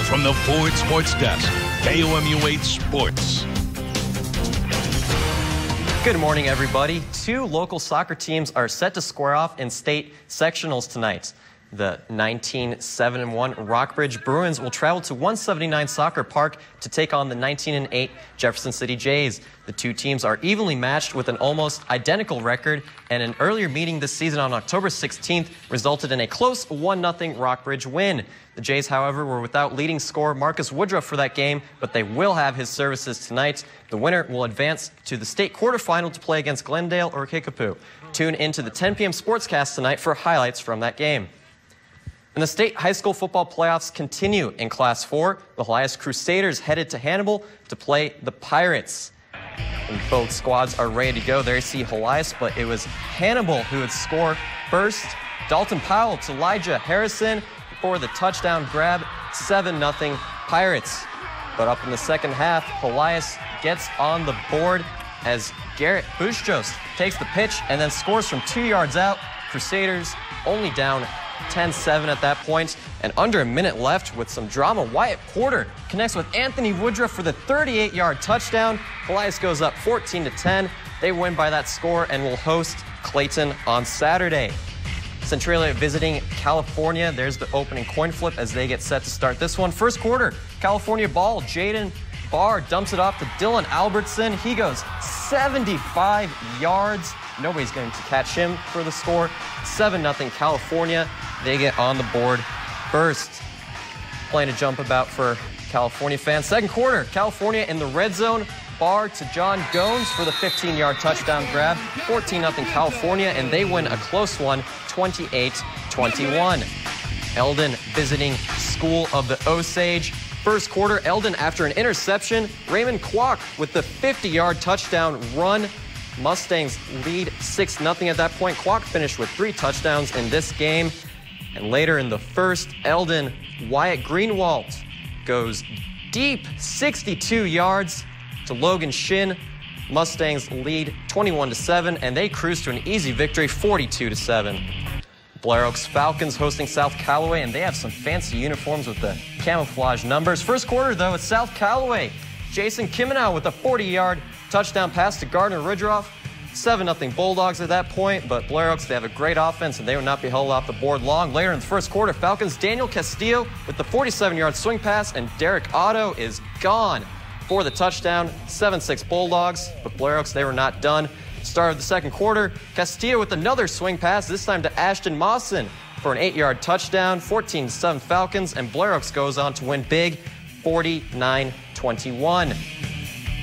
from the Ford Sports Desk, KOMU 8 Sports. Good morning, everybody. Two local soccer teams are set to square off in state sectionals tonight. The 19-7-1 Rockbridge Bruins will travel to 179 Soccer Park to take on the 19-8 Jefferson City Jays. The two teams are evenly matched with an almost identical record, and an earlier meeting this season on October 16th resulted in a close 1-0 Rockbridge win. The Jays, however, were without leading scorer Marcus Woodruff for that game, but they will have his services tonight. The winner will advance to the state quarterfinal to play against Glendale or Kickapoo. Tune into the 10 p.m. Sportscast tonight for highlights from that game. And the state high school football playoffs continue in Class 4. The Helias Crusaders headed to Hannibal to play the Pirates. And both squads are ready to go. There you see Helias, but it was Hannibal who would score first. Dalton Powell to Elijah Harrison for the touchdown grab, 7-0 Pirates. But up in the second half, Helias gets on the board as Garrett Bustos takes the pitch and then scores from 2 yards out. Crusaders only down 10-7 at that point, and under a minute left with some drama, Wyatt Porter connects with Anthony Woodruff for the 38-yard touchdown. Helias goes up 14-10. They win by that score and will host Clayton on Saturday. Centralia visiting California. There's the opening coin flip as they get set to start this one. First quarter, California ball. Jaden Barr dumps it off to Dylan Albertson. He goes 75 yards. Nobody's going to catch him for the score. 7-0 California. They get on the board first. Playing a jump about for California fans. Second quarter, California in the red zone. Barr to John Gones for the 15-yard touchdown grab. 14-0 California, and they win a close one, 28-21. Eldon visiting School of the Osage. First quarter, Eldon after an interception. Raymond Kwok with the 50-yard touchdown run. Mustangs lead 6-0 at that point. Kwok finished with 3 touchdowns in this game. And later in the first, Eldon, Wyatt Greenwald goes deep, 62 yards to Logan Shin. Mustangs lead 21-7, and they cruise to an easy victory, 42-7. Blair Oaks Falcons hosting South Callaway, and they have some fancy uniforms with the camouflage numbers. First quarter, though, it's South Callaway. Jason Kimenow with a 40-yard touchdown pass to Gardner Ridgeroff. 7-0 Bulldogs at that point, but Blair Oaks, they have a great offense, and they will not be held off the board long. Later in the first quarter, Falcons Daniel Castillo with the 47-yard swing pass, and Derek Otto is gone for the touchdown. 7-6 Bulldogs, but Blair Oaks, they were not done. Start of the second quarter, Castillo with another swing pass, this time to Ashton Mawson for an 8-yard touchdown. 14-7 Falcons, and Blair Oaks goes on to win big, 49-21.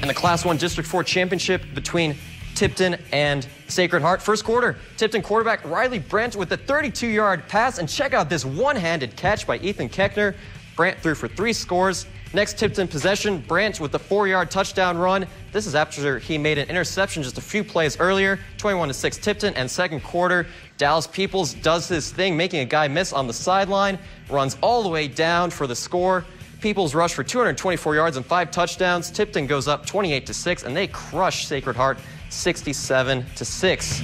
And the Class 1 District 4 championship between Tipton and Sacred Heart. First quarter, Tipton quarterback Riley Brandt with a 32-yard pass, and check out this one-handed catch by Ethan Keckner. Brandt threw for 3 scores. Next Tipton possession, Brandt with the 4-yard touchdown run. This is after he made an interception just a few plays earlier. 21-6 Tipton. And second quarter, Dallas Peoples does his thing, making a guy miss on the sideline, runs all the way down for the score. Peoples rushed for 224 yards and 5 touchdowns. Tipton goes up 28-6, and they crush Sacred Heart 67-6.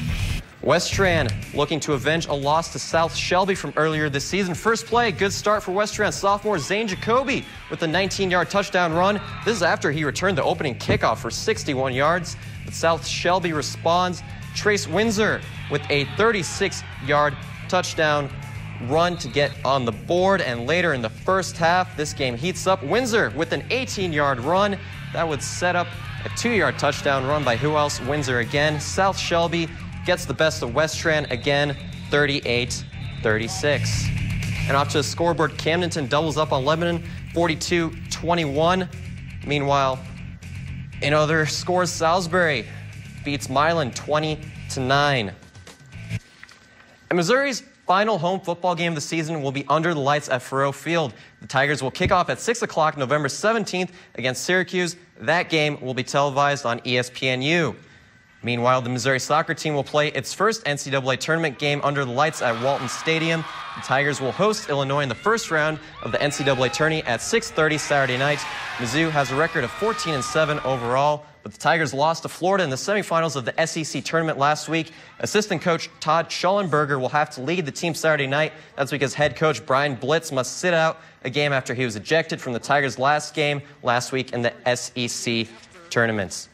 Westran looking to avenge a loss to South Shelby from earlier this season. First play, good start for Westran sophomore Zane Jacoby with a 19-yard touchdown run. This is after he returned the opening kickoff for 61 yards. But South Shelby responds. Trace Windsor with a 36-yard touchdown run to get on the board. And later in the first half, this game heats up. Windsor with an 18-yard run. That would set up a 2-yard touchdown run by who else? Windsor again. South Shelby gets the best of Westran again, 38-36. And off to the scoreboard, Camdenton doubles up on Lebanon, 42-21. Meanwhile, in other scores, Salisbury beats Milan 20-9. And Missouri's final home football game of the season will be under the lights at Faurot Field. The Tigers will kick off at 6 o'clock November 17th against Syracuse. That game will be televised on ESPNU. Meanwhile, the Missouri soccer team will play its first NCAA tournament game under the lights at Walton Stadium. The Tigers will host Illinois in the first round of the NCAA tourney at 6:30 Saturday night. Mizzou has a record of 14-7 overall, but the Tigers lost to Florida in the semifinals of the SEC tournament last week. Assistant coach Todd Schallenberger will have to lead the team Saturday night. That's because head coach Brian Blitz must sit out a game after he was ejected from the Tigers' last game last week in the SEC tournaments.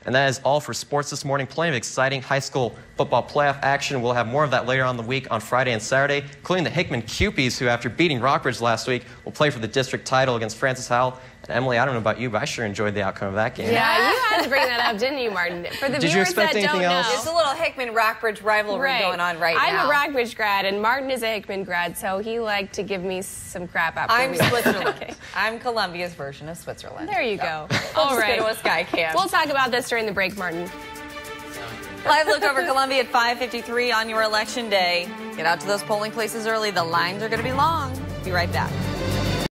And that is all for sports this morning. Plenty of exciting high school football playoff action. We'll have more of that later on in the week on Friday and Saturday, including the Hickman Cupies, who after beating Rockbridge last week will play for the district title against Francis Howell. And Emily, I don't know about you, but I sure enjoyed the outcome of that game. Yeah, you had to bring that up, didn't you, Martin? For the Did you expect anything else? There's a little Hickman-Rockbridge rivalry going on right now. I'm a Rockbridge grad, and Martin is a Hickman grad, so he liked to give me some crap after I'm Switzerland. I'm Columbia's version of Switzerland. There you go. All right. Go to a sky camp. We'll talk about this during the break, Martin. Live look over Columbia at 5:53 on your election day. Get out to those polling places early. The lines are going to be long. Be right back.